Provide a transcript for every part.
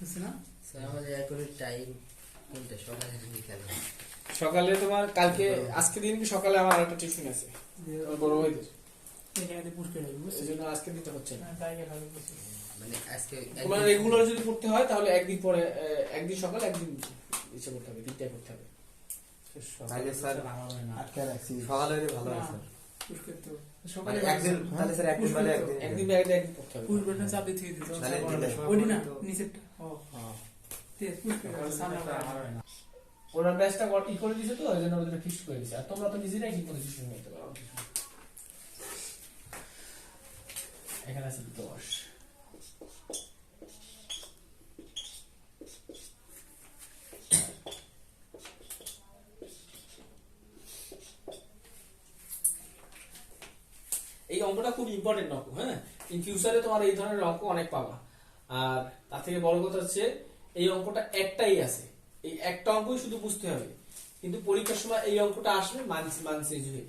বুঝছ না? স্যার আমাদের এখন টাইম কোনটা, সকালে নাকি বিকালে? সকালে তোমার কালকে আজকে দিন কি সকালে আমার আরেকটা টিউশন আছে আমার বড় ভাইদের, এই জায়গাতে পুশ করে রাখবি, বুঝছিস? এই জন্য আজকে দিতে হচ্ছে না। জায়গা ভালো বুঝছিস? মানে আজকে তোমার রেগুলার যদি পড়তে হয় তাহলে একদিন পরে একদিন সকাল একদিন ইচ্ছে করতে হবে, তিনটায় করতে হবে। তাহলে স্যার আটকে রাখছি সকালে হলে ভালো হয় স্যার। পুশ করতে হবে। মানে সকালে একদিন তাহলে স্যার একদিন মানে একদিন বাইরে একদিন পড়তে হবে। পুশ বাটন চাপ দিয়ে দিতে হবে। তাহলে দিলে ওইটি না নিচেরটা। ও হ্যাঁ। তে পুশ করে রাখবি, সামনে করে। ওরা ব্যাচটা ই করে দিয়েছে তো ওই জন্য ওদের ফিক্স করে দিয়েছে। আর তোমরা তো নিজেরাই ঠিক করে ডিসিশন নিতে পারো। এখানে আছে 10। এই অঙ্কটা খুব ইম্পর্টেন্ট অঙ্ক, হ্যাঁ। ইন ফিউচারে তোমার এই ধরনের অঙ্ক অনেক পাবা। আর তার থেকে বড় কথা হচ্ছে এই অঙ্কটা একটাই আছে, এই একটা অঙ্কই শুধু বুঝতে হবে, কিন্তু পরীক্ষার সময় এই অঙ্কটা আসবে মান চেঞ্জ হয়ে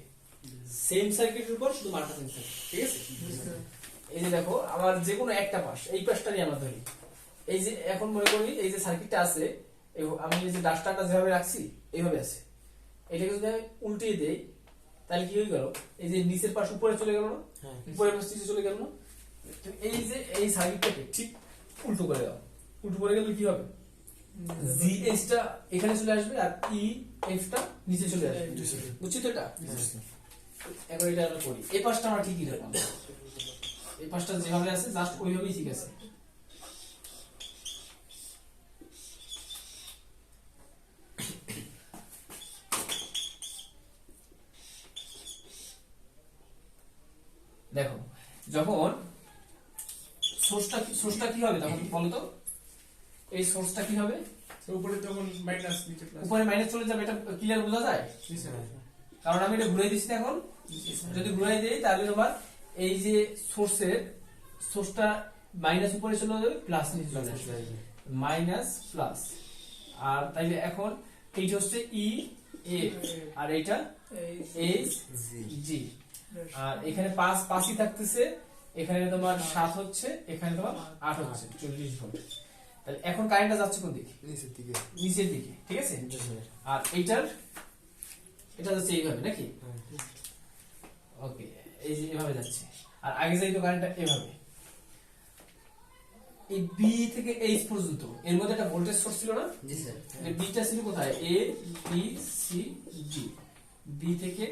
সেম সার্কিটের উপর শুধু মানটা চেঞ্জ হবে, ঠিক আছে? এই যে দেখো আমার যে কোনো একটা পাশ, এই পাশটারই আমরা ধরি। এই যে এখন মনে করি এই যে সার্কিটটা আছে, আমি এই যে ডাস্টারটা যেভাবে রাখছি এইভাবে আছে, এটাকে যদি আমি উল্টিয়ে দেই তাহলে কি হয়ে গেল? এই যে নিচের পাশ উপরে চলে গেল না, উপরের পাশ নিচে চলে গেল না? তো এই যে এই সার্কিটটাকে ঠিক উল্টো করে দাও, উল্টো করে গেলে কি হবে? জিএস টা এখানে চলে আসবে আর ই এফ টা নিচে চলে আসবে, বুঝছি তো এটা? এখন এটা আমরা করি, এই পাশটা আমরা ঠিকই রাখলাম, এই পাশটা যেভাবে আছে জাস্ট ওইভাবেই ঠিক আছে। দেখো যখন সোর্সটা কি হবে তখন বলো তো, এই সোর্সটা কি হবে? উপরে তখন মাইনাস নিচে প্লাস। উপরে মাইনাস চলে যাবে, এটা ক্লিয়ার বোঝা যায়? কারণ আমি এটা ঘুরাই দিচ্ছি না এখন। যদি ঘুরাই দেই তাহলে তোমার এই যে সোর্সটা মাইনাস উপরে চলে যাবে, প্লাস নিচে চলে আসবে, মাইনাস প্লাস। আর তাইলে এখন এইটা হচ্ছে ই এ আর এইটা এইচ জি, আর এখানে 5ই থাকতেছে, এখানে তোমার 7 হচ্ছে, এখানে তোমার 8 হচ্ছে, 40 ভোল্ট। তাহলে এখন কারেন্টটা যাচ্ছে কোন দিকে? নিচের দিকে, ঠিক আছে? আর এটা যাচ্ছে এইভাবে নাকি? ওকে, এই যে এভাবে যাচ্ছে। আর আগে যাইতো কারেন্টটা এভাবে, এই বি থেকে এইচ পর্যন্ত এর মধ্যে একটা ভোল্টেজ সোর্স ছিল না? জি স্যার। এই বিটা ছিল কোথায়? A B C D, B থেকে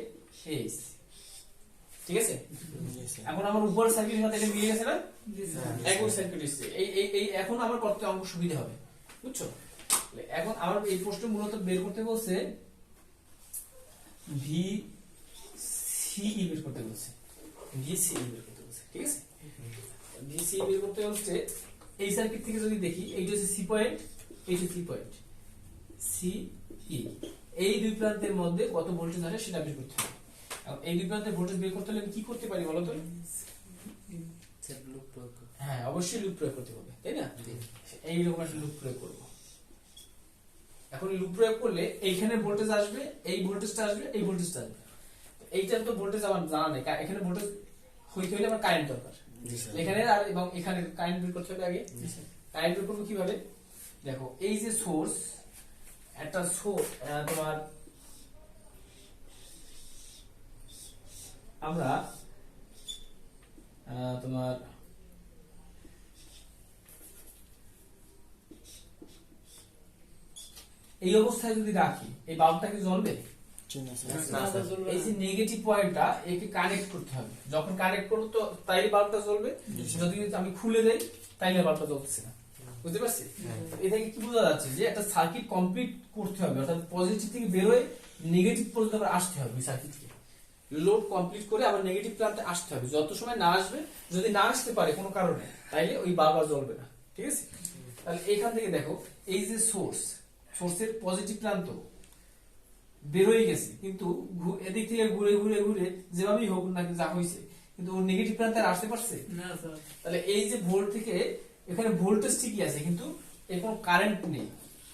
এইচ, ঠিক আছে? এখন আমার উপরের সার্কিটের সাথে এটা মিলে গেছে না? একই সার্কিট এসেছে। এই এখন আমার করতে অঙ্ক সুবিধা হবে, বুঝছো? এখন আমার এই প্রশ্ন মূলত বের করতে বলছে ভি সি ই বের করতে বলছে, ভি সি ই বের করতে বলছে, ঠিক আছে? ভি সি ই বের করতে বলছে। এই সার্কিট থেকে যদি দেখি, এইটা হচ্ছে সি পয়েন্ট, এইটা সি পয়েন্ট, সি ই, এই দুই প্রান্তের মধ্যে কত ভোল্টেজ আছে সেটা বের করতে হবে। এই দুই প্রান্তের ভোল্টেজ বের করতে হলে আমি কি করতে পারি বলো তো? স্যার লুপ প্রয়োগ। হ্যাঁ, অবশ্যই লুপ প্রয়োগ করতে হবে, তাই না? এইরকম একটা লুপ প্রয়োগ করবো। এখন লুপ প্রয়োগ করলে এইখানে ভোল্টেজ আসবে, এই ভোল্টেজটা আসবে, এই ভোল্টেজটা আসবে। এইটার তো ভোল্টেজ আমার জানা নেই, এখানে ভোল্টেজ হইতে হলে আমার কারেন্ট দরকার। এখানে আর এবং এখানে কারেন্ট বের করতে হবে আগে। কারেন্ট বের করবো কিভাবে? দেখো এই যে সোর্স, একটা সোর্স তোমার আমরা তোমার এই অবস্থায় যদি রাখি, এই বাল্বটা কি জ্বলবে? এই যে নেগেটিভ পয়েন্টটা একে কানেক্ট করতে হবে। যখন কানেক্ট করব তো তাইলে বাল্বটা জ্বলবে, যদি আমি খুলে দেই তাইলে বাল্বটা জ্বলছে না, বুঝতে পারছি? এটা কি বোঝা যাচ্ছে যে একটা সার্কিট কমপ্লিট করতে হবে, অর্থাৎ পজিটিভ থেকে বের হয়ে নেগেটিভ পর্যন্ত আবার আসতে হবে। এই সার্কিট থেকে লোড কমপ্লিট করে আবার নেগেটিভ প্রান্তে আসতে হবে। যত সময় না আসবে, যদি না আসতে পারে কোনো কারণে, তাইলে ওই বাল্ব আর জ্বলবে না, ঠিক আছে? তাহলে এখান থেকে দেখো এই যে সোর্সের পজিটিভ প্রান্ত বের হয়ে গেছে, কিন্তু এদিক থেকে ঘুরে ঘুরে ঘুরে যেভাবেই হোক না যা হয়েছে, কিন্তু ওর নেগেটিভ প্রান্তে আসতে পারছে না স্যার। তাহলে এই যে ভোল্ট থেকে এখানে ভোল্টেজ ঠিকই আছে, কিন্তু এর কোনো কারেন্ট নেই।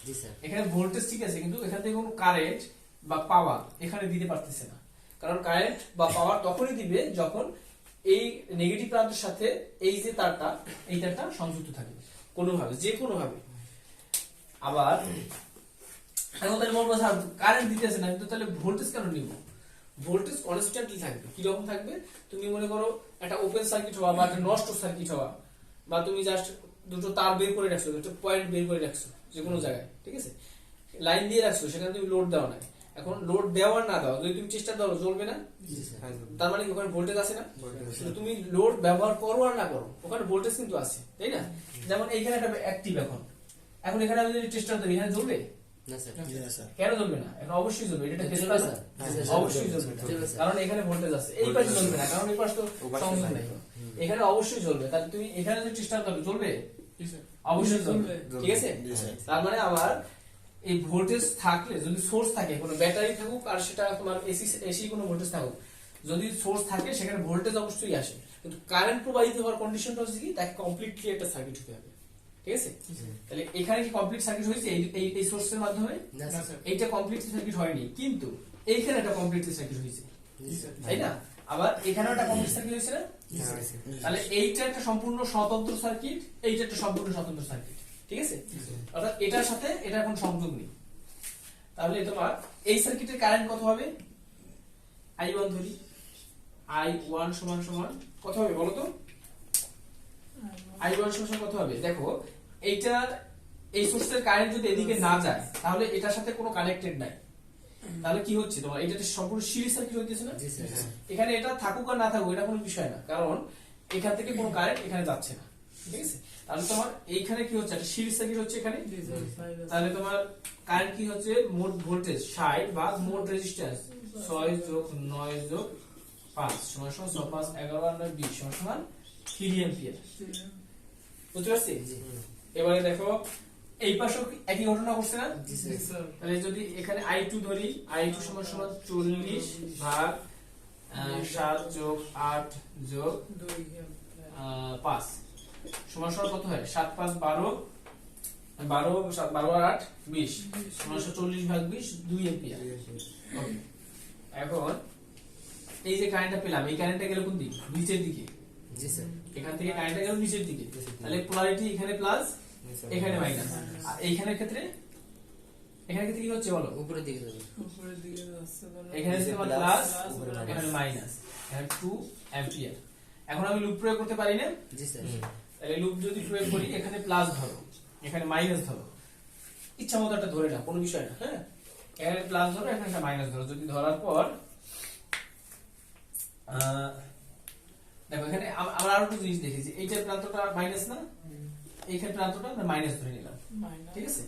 জি স্যার। এখানে ভোল্টেজ ঠিক আছে, কিন্তু এখান থেকে কোনো কারেন্ট বা পাওয়ার এখানে দিতে পারতেছে না। কারণ কারেন্ট বা পাওয়ার তখনই দিবে যখন এই নেগেটিভ প্রান্তের সাথে এই যে তারটা, এই তারটা সংযুক্ত থাকে কোনোভাবে, যে কোনোভাবে। আবার এখন তাহলে বলবো স্যার কারেন্ট দিতেছে না, কিন্তু তাহলে ভোল্টেজ কেন নিব? ভোল্টেজ কনস্ট্যান্টলি থাকবে। কিরকম থাকবে? তুমি মনে করো একটা ওপেন সার্কিট হওয়া বা একটা নষ্ট সার্কিট হওয়া, বা তুমি জাস্ট দুটো তার বের করে রাখছো, দুটো পয়েন্ট বের করে রাখছো যে কোনো জায়গায়, ঠিক আছে, লাইন দিয়ে রাখছো, সেখানে তুমি লোড দেওয়া নাই। এখন লোড দেওয়ার না দেওয়া, যদি তুমি চেষ্টা করো জ্বলবে না, তার মানে ওখানে ভোল্টেজ আছে না? তুমি লোড ব্যবহার করো আর না করো, ওখানে ভোল্টেজ কিন্তু আছে, তাই না? যেমন এইখানে একটা অ্যাক্টিভ, এখন এখানে আমি যদি চেষ্টা করি, এখানে জ্বলবে না স্যার। কেন জ্বলবে না? এখন অবশ্যই জ্বলবে, এটা টেস্ট জ্বলবে করো, স্যার। অবশ্যই জ্বলবে না, জ্বলবে স্যার। কারণ এখানে ভোল্টেজ আছে। এই পাশে জ্বলবে না, কারণ এই পাশে তো সমস্যা নাই, এখানে অবশ্যই জ্বলবে। তাহলে তুমি এখানে যদি চেষ্টা করো, জ্বলবে? অবশ্যই জ্বলবে, ঠিক আছে। তার মানে আবার এই ভোল্টেজ থাকলে, যদি সোর্স থাকে, কোনো ব্যাটারি থাকুক আর সেটা তোমার এসি এসি কোনো ভোল্টেজ থাকুক, যদি সোর্স থাকে সেখানে ভোল্টেজ অবশ্যই আসে, কিন্তু কারেন্ট প্রবাহিত হওয়ার কন্ডিশনটা হচ্ছে কি, তাকে কমপ্লিটলি একটা সার্কিট হতে হবে, ঠিক আছে। তাহলে এখানে কি কমপ্লিট সার্কিট হয়েছে এই সোর্সের মাধ্যমে? না স্যার। এইটা কমপ্লিটলি সার্কিট হয়নি, কিন্তু এইখানে একটা কমপ্লিটলি সার্কিট হয়েছে, তাই না? আবার এখানেও একটা কমপ্লিট সার্কিট হয়েছে না? তাহলে এইটা একটা সম্পূর্ণ স্বতন্ত্র সার্কিট, এইটা একটা সম্পূর্ণ স্বতন্ত্র সার্কিট, ঠিক আছে। অর্থাৎ এটার সাথে এটা কোনো সংযোগ নেই। তাহলে তোমার এই সার্কিটের কারেন্ট কত হবে? I1 ধরি, I1 সমান সমান কত হবে বলো তো? I1 সমান কত হবে? দেখো এইটার এই সোর্সের কারেন্ট যদি এদিকে না যায়, তাহলে এটার সাথে কোনো কানেক্টেড নাই। তাহলে কি হচ্ছে তোমার, এটা সম্পূর্ণ সিরিজ সার্কিট হইতেছে না? এখানে এটা থাকুক আর না থাকুক এটা কোনো বিষয় না, কারণ এখান থেকে কোনো কারেন্ট এখানে যাচ্ছে না, ঠিক আছে। তাহলে তোমার এইখানে কি হচ্ছে, একটা সিরিজ সার্কিট হচ্ছে এখানে। তাহলে তোমার কারেন্ট কি হচ্ছে, মোট ভোল্টেজ 60 ভাগ মোট রেজিস্ট্যান্স 6 যোগ 9 যোগ 5 সমান 6 5 11 আর 9 20 সমান 3 অ্যাম্পিয়ার। বুঝতে পারছি? এবারে দেখো এই পাশেও একই ঘটনা ঘটছে না? তাহলে যদি এখানে I2 ধরি, I2 সমান 40 ভাগ 7 যোগ 8 যোগ 5 সমান কত হয়? 7 5 12 12 12 আর 8 20 সমান 40 ভাগ 20 2 অ্যাম্পিয়ার। এখন এই যে কারেন্টটা পেলাম, এই কারেন্টটা গেল কোন দিকে? নিচের দিকে। জি স্যার। এখান থেকে কারেন্টটা গেল নিচের দিকে, তাহলে পোলারিটি এখানে প্লাস এখানে মাইনাস। আর এইখানের ক্ষেত্রে কি হচ্ছে বলো? উপরের দিকে যাবে। এখানে তোমার প্লাস, এখানে মাইনাস, এখানে 2 অ্যাম্পিয়ার। এখন আমি লুপ প্রয়োগ করতে পারি না? জি স্যার। তাহলে লুপ যদি প্রয়োগ করি, এখানে প্লাস ধরো, এখানে মাইনাস ধরো, ইচ্ছা মতো একটা ধরে নাও, কোনো বিষয় না, হ্যাঁ। এখানে প্লাস ধরো, এখানে একটা মাইনাস ধরো। যদি ধরার পর দেখো এখানে আমরা আরো একটা জিনিস দেখেছি, এইটার প্রান্তটা মাইনাস না, এইখানে প্রান্তটা আমরা মাইনাস ধরে নিলাম, ঠিক আছে।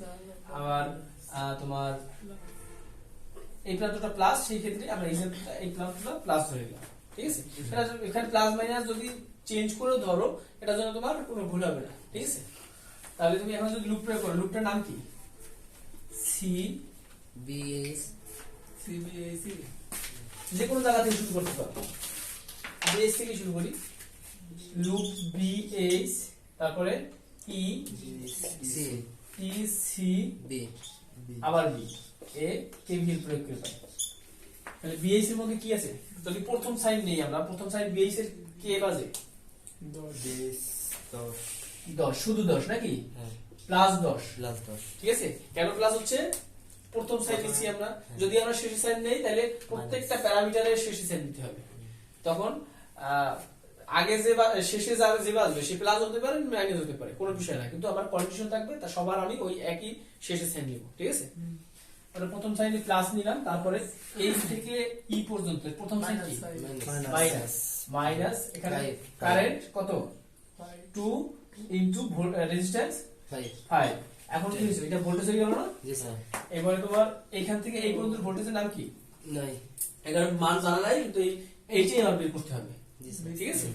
আবার তোমার এই প্রান্তটা প্লাস, সেই ক্ষেত্রে আমরা এই প্রান্তটা প্লাস ধরে নিলাম, ঠিক আছে। এখানে প্লাস মাইনাস যদি চেঞ্জ করে ধরো, এটার জন্য তোমার কোনো ভুল হবে না, ঠিক আছে। তাহলে তুমি এখন যদি লুপ প্রয়োগ করো, লুপটার নাম কি? বিএস সিবিএসি যে কোনো জায়গা থেকে শুরু করতে পারো, বেস থেকে শুরু করি। লুপ বিএস, তারপরে E C E C B আবার বি এ কেভিএল প্রয়োগ করে পাই। তাহলে বিএস এর মধ্যে কি আছে? যদি প্রথম সাইন নেই, আমরা প্রথম সাইন বিএস এর কে বাজে 10 শুধু 10 নাকি? প্লাস 10 ঠিক আছে। কেন প্লাস হচ্ছে? প্রথম সাইন নিচ্ছি আমরা, যদি আমরা শেষে সাইন নেই তাহলে প্রত্যেকটা প্যারামিটারের শেষে সাইন দিতে হবে। তখন আগে যে শেষে যে বাজবে সে প্লাস হতে পারে মাইনাস হতে পারে, কোনো বিষয় না, কিন্তু আমার কন্ডিশন থাকবে তা সবার আমি ওই একই শেষে সাইন নিব, ঠিক আছে। তাহলে প্রথম সাইনে প্লাস নিলাম, তারপরে এই থেকে ই পর্যন্ত প্রথম সাইন কি? মাইনাস। মাইনাস এখানে কারেন্ট কত? 2 ইনটু রেজিস্ট্যান্স 5। এখন কি হয়েছে? এটা ভোল্টেজ হয়ে গেল না? জি স্যার। এবারে তোমার এখান থেকে এই পর্যন্ত ভোল্টেজের নাম কি? নাই। এটার মান জানা নাই, কিন্তু এইটাই আমার বের করতে হবে, ঠিক আছে।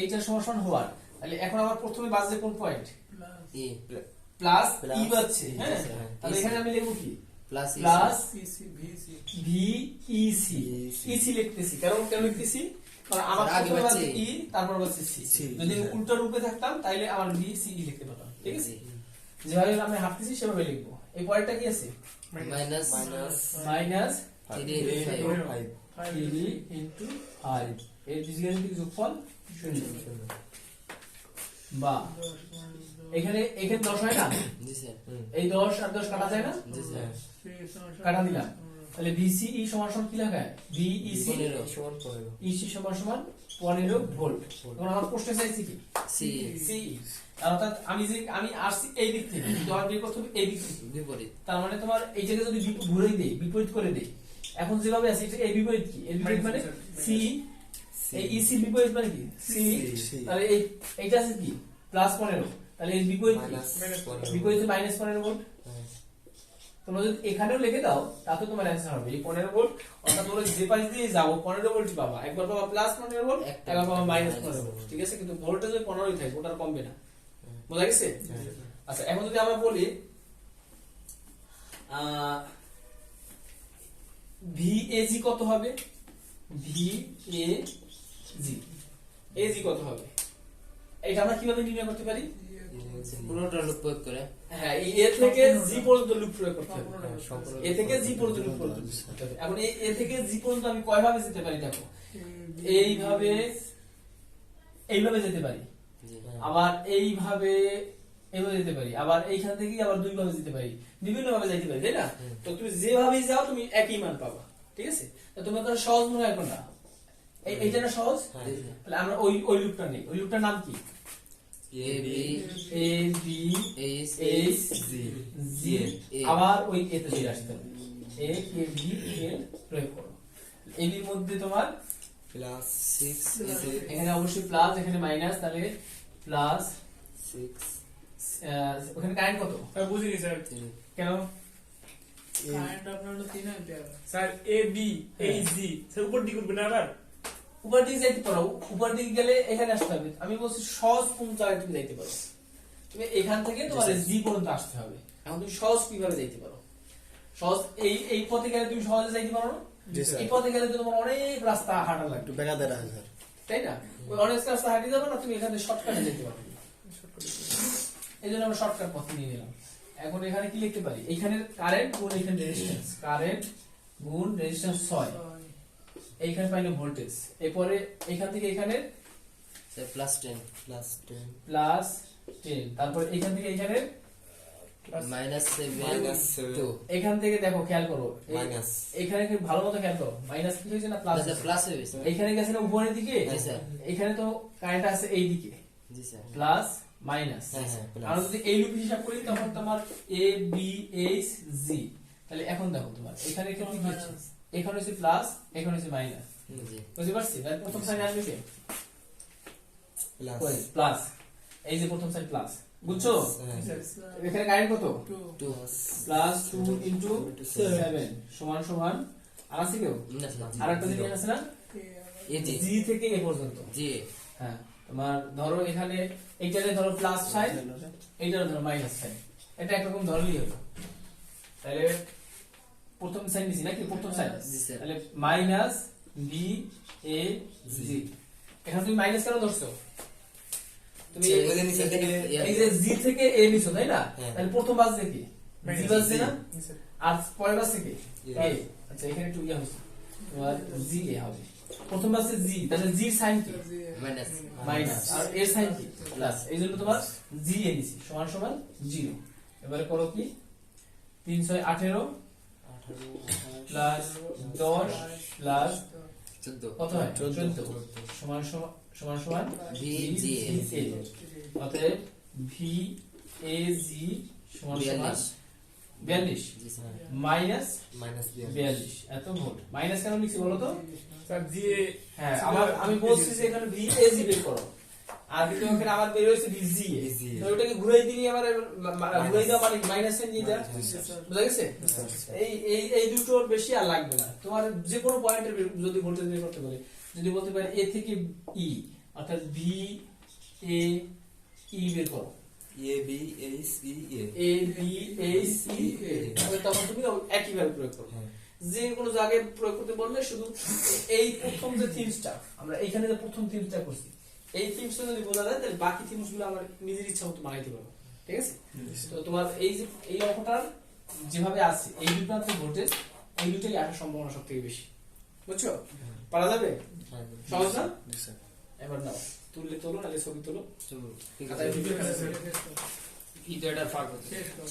এইটার সমান হওয়ার, তাহলে এখন আমার প্রথমে বাজছে কোন পয়েন্ট? ই প্লাস ই বাজছে, হ্যাঁ। তাহলে এখানে আমি লিখব কি? Plus plus VC V E C. E C লিখতেছি, কারণ কেন লিখতেছি? কারণ আমার আগে প্রথমে বাজছে বাজছে ই, তারপর বাজছে সি। যদি আমি উল্টো রূপে থাকতাম তাহলে আমার ভি সি ই লিখতে পারতাম, ঠিক আছে। যেভাবে আমি হাঁটতেছি সেভাবে লিখবো। এই পয়েন্টটা কি আছে? মাইনাস মাইনাস 3 3 ইনটু 5 এর বীজগাণিতিক যোগফল 0 বা এখানে 10 হয় না, জি স্যার এই 10 আর 10 কাটা যায় না, জি স্যার কাটা দিলাম, তাহলে VCE সমান সমান কি লাগায়, VEC 15 সমান 15 EC সমান সমান 15 ভোল্ট। এখন আমার প্রশ্নে চাইছি কি, সি CE, অর্থাৎ আমি আসছি এই দিক থেকে, কিন্তু আমার বের করতে হবে এই দিক থেকে। বিপরীত তার মানে তোমার এই জায়গায় যদি ঘুরে দেই, বিপরীত করে দেই, এখন যেভাবে আছে এটা এই বিপরীত কি, এর বিপরীত মানে সি, এই ইসি বিপরীত মানে কি সি, তাহলে এইটা আছে কি +15, তাহলে এর বিপরীত কি, বিপরীত -15 ভোল্ট। তোমরা যদি এখানেও লিখে দাও তাতে তোমার অ্যানসার হবে এই 15 ভোল্ট, অর্থাৎ তোমরা যে পাশ দিয়ে যাও 15 ভোল্ট পাবা, একবার পাবা +15 ভোল্ট, একবার পাবা -15 ভোল্ট, ঠিক আছে, কিন্তু ভোল্টেজ ওই 15ই থাকবে, ওটা আর কমবে না, বুঝা গেছে? আচ্ছা, এখন যদি আমরা বলি VAG কত হবে, VAG কত হবে, এটা আমরা কিভাবে নির্ণয় করতে পারি? পুরোটা লুপ প্রয়োগ করে হ্যাঁ, এই A থেকে G পর্যন্ত লুপ প্রয়োগ করতে হবে, A থেকে G পর্যন্ত লুপ প্রয়োগ করতে হবে। এখন এই A থেকে G পর্যন্ত আমি কয়ভাবে যেতে পারি দেখো, এইভাবে যেতে পারি, জি আবার এইভাবে যেতে পারি, আবার এইখান থেকে আবার দুই ভাবে যেতে পারি, বিভিন্ন ভাবে যেতে পারি, তাই না? তো তুমি যেভাবেই যাও তুমি একই মান পাবা, ঠিক আছে? তো তোমার কাছে সহজ মনে হয় কোনটা, এইটা না সহজ? তাহলে আমরা ওই লুপটা নেই, ওই লুপটার নাম কি, a b A B h H G, আবার ওই A তে চলে আসতে হবে, A K B এর প্রয়োগ করো। এর মধ্যে তোমার +6 এখানে অবশ্যই প্লাস, এখানে মাইনাস, তাহলে প্লাস 6 ওখানে কারেন্ট কত, বুঝিনি স্যার, কেন কারেন্ট আপনার হলো 3 ampere sir. A B H G sir উপর দিকে উঠবে না আবার, উপর দিকে যাইতে পারো, উপর দিকে গেলে এখানে আসতে হবে, আমি বলছি সহজ কোন জায়গায় তুমি যাইতে পারো, তুমি এখান থেকে তোমার জি পর্যন্ত আসতে হবে। এখন তুমি সহজ কিভাবে যাইতে পারো, সহজ এই পথে গেলে তুমি সহজে যাইতে পারো না, এই পথে গেলে তো তোমার অনেক রাস্তা হাঁটা লাগবে, একটু বেগাতে রাখা স্যার। তাই না? ওই অনেক রাস্তা হাঁটি যাবে না, তুমি এখানে শর্টকাটে যেতে পারবে, এই জন্য আমরা শর্টকাট পথ নিয়ে গেলাম। এখন এখানে কি লিখতে পারি, এখানে কারেন্ট গুণ এখানে রেজিস্ট্যান্স, কারেন্ট গুণ রেজিস্ট্যান্স 6, এইখানে পাইলাম ভোল্টেজ, এরপরে এখান থেকে এখানে স্যার +10 +10, তারপর এখান থেকে এখানে -7 2 এখান থেকে দেখো খেয়াল করো, মাইনাস এখানে কি ভালো মতো খেয়াল করো, মাইনাস কি হয়েছে না প্লাস, আচ্ছা প্লাস হবে স্যার এখানে গেছে না উপরের দিকে, জি স্যার এখানে তো কারেন্ট আছে এই দিকে, জি স্যার প্লাস মাইনাস, হ্যাঁ হ্যাঁ আর যদি এই লুপ হিসাব করি তখন তোমার A B H G, তাহলে এখন দেখো তোমার এখানে কি হচ্ছে, এখানে হচ্ছে প্লাস, এখানে হচ্ছে মাইনাস, জি বুঝতে পারছি? তাহলে প্রথম সাইন আসবে কি প্লাস প্লাস, এই যে প্রথম সাইন প্লাস, বুঝছো? হ্যাঁ এখানে কারেন্ট কত, 2 প্লাস 2 ইনটু 7 সমান সমান, আর আছে কেউ না স্যার আর একটা জিনিস আছে না, এ জি জি থেকে এ পর্যন্ত, জি হ্যাঁ, তোমার ধরো এখানে এইটারে ধরো প্লাস সাইন, এইটারে ধরো মাইনাস সাইন, এটা একরকম ধরলেই হলো। তাহলে প্রথম সাইন নিছি নাকি, প্রথম সাইন, জি স্যার তাহলে মাইনাস বি এ জি, এখানে তুমি মাইনাস কেন ধরছো, তুমি স্যার, ওই যে নিচে থেকে এই যে জি থেকে এ নিছো তাই না, হ্যাঁ। তাহলে প্রথম বাজছে কি জি বাজছে না, স্যার আর পরের বাজছে কি এ। এ, আচ্ছা এখানে একটু ইয়া হচ্ছে, তোমার জি এ হবে, প্রথম বাজছে জি, তাহলে জি সাইন কি মাইনাস মাইনাস, আর এর সাইন কি প্লাস, এই জন্য তোমার জি এ নিছি সমান সমান 0। এবারে করো কি 3 6 18 প্লাস 10 প্লাস 14 কত হয় 14 সমান সমান সমান সমান ভি জি এ, অতএব ভি এ জি সমান সমান 42 জি স্যার মাইনাস মাইনাস 42, এত ভোল্ট। মাইনাস কেন লিখছি বলো তো, স্যার জি হ্যাঁ আমি বলছি যে এখানে ভি এ জি বের করো, আর কিন্তু এখানে আবার বের হয়েছে ভি জি এ, তো ওটাকে ঘুরাই দিই, আবার ঘুরাই দাও মানে মাইনাস সাইন দিয়ে দাও, বুঝা গেছে? এই দুটোর বেশি আর লাগবে না, তোমার যে কোনো পয়েন্টের যদি ভোল্টেজ বের করতে বলে, যদি বলতে পারে এ থেকে ই, অর্থাৎ ভি এ ই বের করো, A B H E A A B H E এ, তাহলে তখন তুমি একই ভাবে প্রয়োগ করো, হ্যাঁ যে কোনো জায়গায় প্রয়োগ করতে বললে শুধু এই প্রথম যে থিমসটা আমরা এইখানে যে প্রথম থিমসটা করছি, এই থিমসটা যদি বোঝা যায় তাহলে বাকি থিমস গুলো আমার নিজের ইচ্ছা মতো বানাইতে পারবো, ঠিক আছে? তো তোমার এই যে এই অঙ্কটার যেভাবে আছে এই দুটো ভোল্টেজ, এই দুটোই আসার সম্ভাবনা সব থেকে বেশি, বুঝছো? পারা যাবে? হ্যাঁ সহজ না? জি স্যার এবার নাও তুললে তোলো নাহলে ছবি তোলো চলো, ঠিক খাতায় আছে। ভিডিও শেষ কর। ভিডিওটা ফাঁক হচ্ছে। শেষ কর।